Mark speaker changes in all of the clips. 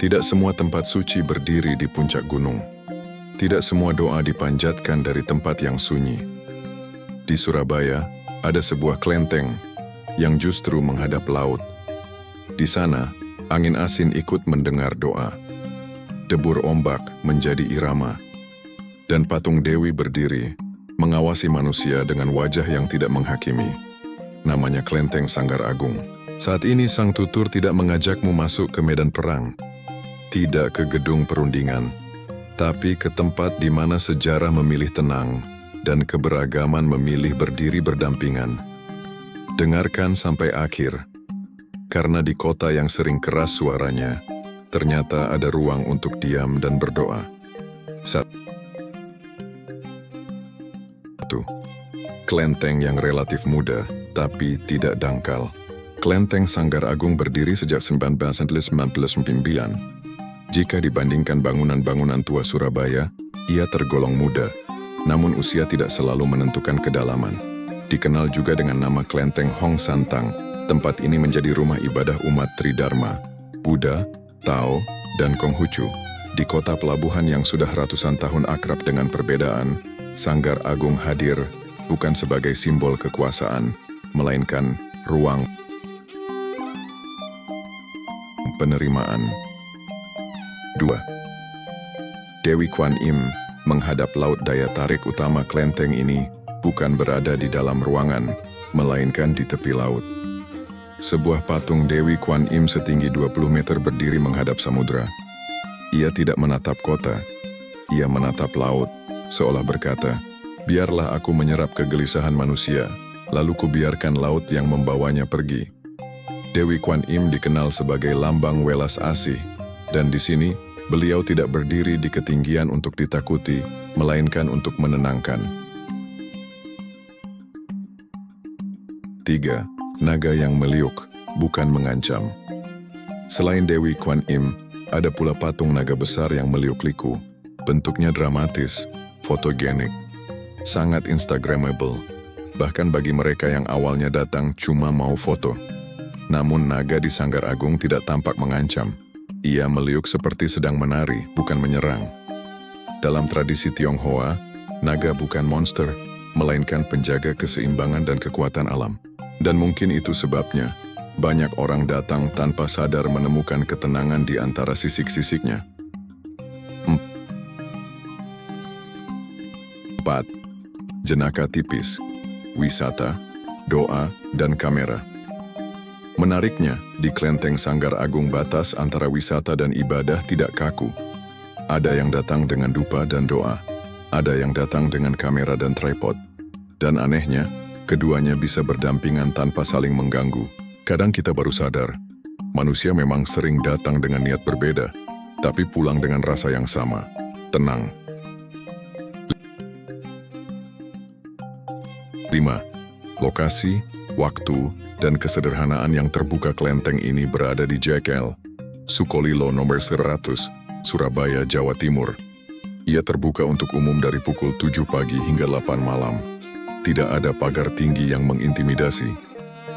Speaker 1: Tidak semua tempat suci berdiri di puncak gunung. Tidak semua doa dipanjatkan dari tempat yang sunyi. Di Surabaya, ada sebuah kelenteng yang justru menghadap laut. Di sana, angin asin ikut mendengar doa. Debur ombak menjadi irama. Dan patung Dewi berdiri, mengawasi manusia dengan wajah yang tidak menghakimi. Namanya Kelenteng Sanggar Agung. Saat ini sang tutur tidak mengajakmu masuk ke medan perang. Tidak ke gedung perundingan, tapi ke tempat di mana sejarah memilih tenang dan keberagaman memilih berdiri berdampingan. Dengarkan sampai akhir, karena di kota yang sering keras suaranya, ternyata ada ruang untuk diam dan berdoa. 1. Kelenteng yang relatif muda, tapi tidak dangkal. Kelenteng Sanggar Agung berdiri sejak 1999. Jika dibandingkan bangunan-bangunan tua Surabaya, ia tergolong muda, namun usia tidak selalu menentukan kedalaman. Dikenal juga dengan nama Kelenteng Hong Santang, tempat ini menjadi rumah ibadah umat Tridharma, Buddha, Tao, dan Konghucu. Di kota pelabuhan yang sudah ratusan tahun akrab dengan perbedaan, Sanggar Agung hadir bukan sebagai simbol kekuasaan, melainkan ruang penerimaan. 2. Dewi Kwan Im menghadap laut. Daya tarik utama kelenteng ini bukan berada di dalam ruangan, melainkan di tepi laut. Sebuah patung Dewi Kwan Im setinggi 20 meter berdiri menghadap samudra. Ia tidak menatap kota, ia menatap laut, seolah berkata, "Biarlah aku menyerap kegelisahan manusia, lalu kubiarkan laut yang membawanya pergi." Dewi Kwan Im dikenal sebagai lambang welas asih, dan di sini beliau tidak berdiri di ketinggian untuk ditakuti, melainkan untuk menenangkan. 3. Naga yang meliuk, bukan mengancam. Selain Dewi Kwan Im, ada pula patung naga besar yang meliuk liku. Bentuknya dramatis, fotogenik, sangat instagramable, bahkan bagi mereka yang awalnya datang cuma mau foto. Namun naga di Sanggar Agung tidak tampak mengancam. Ia meliuk seperti sedang menari, bukan menyerang. Dalam tradisi Tionghoa, naga bukan monster, melainkan penjaga keseimbangan dan kekuatan alam. Dan mungkin itu sebabnya, banyak orang datang tanpa sadar menemukan ketenangan di antara sisik-sisiknya. 4. Jenaka tipis, wisata, doa, dan kamera. Menariknya, di Kelenteng Sanggar Agung batas antara wisata dan ibadah tidak kaku. Ada yang datang dengan dupa dan doa, ada yang datang dengan kamera dan tripod. Dan anehnya, keduanya bisa berdampingan tanpa saling mengganggu. Kadang kita baru sadar, manusia memang sering datang dengan niat berbeda, tapi pulang dengan rasa yang sama, tenang. 5. Lokasi, waktu, dan kesederhanaan yang terbuka. Kelenteng ini berada di JKL, Sukolilo nomor 100, Surabaya, Jawa Timur. Ia terbuka untuk umum dari pukul 7 pagi hingga 8 malam. Tidak ada pagar tinggi yang mengintimidasi.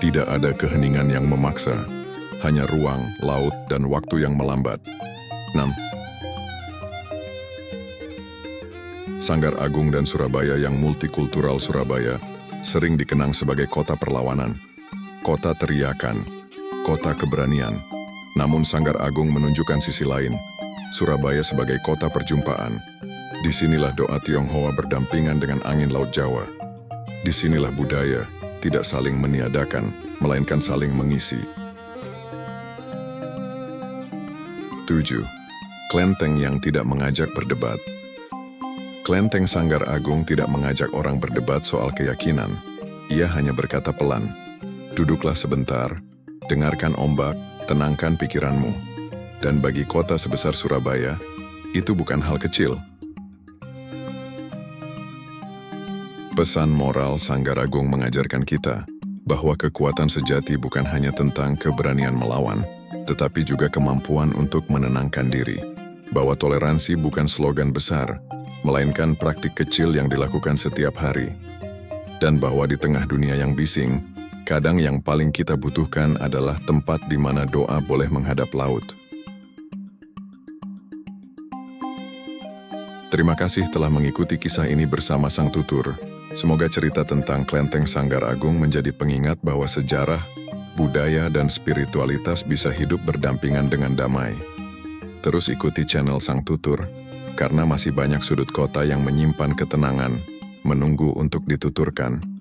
Speaker 1: Tidak ada keheningan yang memaksa. Hanya ruang, laut, dan waktu yang melambat. 6. Sanggar Agung dan Surabaya yang multikultural. Surabaya sering dikenang sebagai kota perlawanan, kota teriakan, kota keberanian. Namun Sanggar Agung menunjukkan sisi lain, Surabaya sebagai kota perjumpaan. Disinilah doa Tionghoa berdampingan dengan angin laut Jawa. Disinilah budaya tidak saling meniadakan, melainkan saling mengisi. 7. Kelenteng yang tidak mengajak berdebat. Kelenteng Sanggar Agung tidak mengajak orang berdebat soal keyakinan. Ia hanya berkata pelan, "Duduklah sebentar, dengarkan ombak, tenangkan pikiranmu." Dan bagi kota sebesar Surabaya, itu bukan hal kecil. Pesan moral Sanggar Agung mengajarkan kita bahwa kekuatan sejati bukan hanya tentang keberanian melawan, tetapi juga kemampuan untuk menenangkan diri. Bahwa toleransi bukan slogan besar, melainkan praktik kecil yang dilakukan setiap hari. Dan bahwa di tengah dunia yang bising, kadang yang paling kita butuhkan adalah tempat di mana doa boleh menghadap laut. Terima kasih telah mengikuti kisah ini bersama Sang Tutur. Semoga cerita tentang Klenteng Sanggar Agung menjadi pengingat bahwa sejarah, budaya, dan spiritualitas bisa hidup berdampingan dengan damai. Terus ikuti channel Sang Tutur, karena masih banyak sudut kota yang menyimpan ketenangan, menunggu untuk dituturkan.